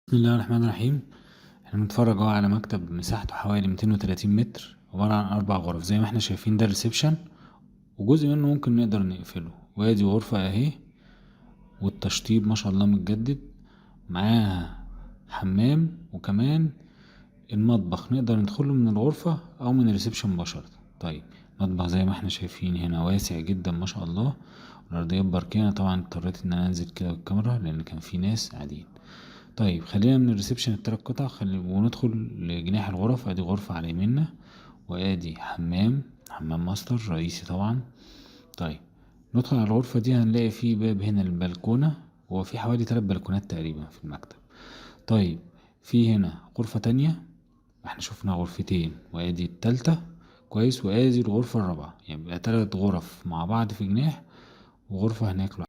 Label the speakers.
Speaker 1: بسم الله الرحمن الرحيم. احنا بنتفرج اهو على مكتب مساحته حوالي 230 متر، عبارة عن 4 غرف زي ما احنا شايفين. ده الريسبشن، وجزء منه ممكن نقدر نقفله، وادي غرفة اهي، والتشطيب ما شاء الله متجدد، معاها حمام، وكمان المطبخ نقدر ندخله من الغرفة او من الريسبشن مباشرة. طيب، مطبخ زي ما احنا شايفين هنا واسع جدا ما شاء الله، والارضيات بركانة. طبعا اضطريت ان انا انزل كده بالكاميرا لان كان في ناس قاعدين. طيب، خلينا من الريسبشن التلات قطع وندخل لجناح الغرف. ادي غرفة على يميننا، وادي حمام ماستر رئيسي طبعا. طيب، ندخل على الغرفة دي هنلاقي فيه باب هنا للبلكونة، هو في حوالي 3 بلكونات تقريبا في المكتب. طيب، في هنا غرفة تانية، احنا شفنا غرفتين وادي التالتة. كويس، وادي الغرفة الرابعة، يبقى 3 غرف مع بعض في جناح، وغرفة هناك لوحدها.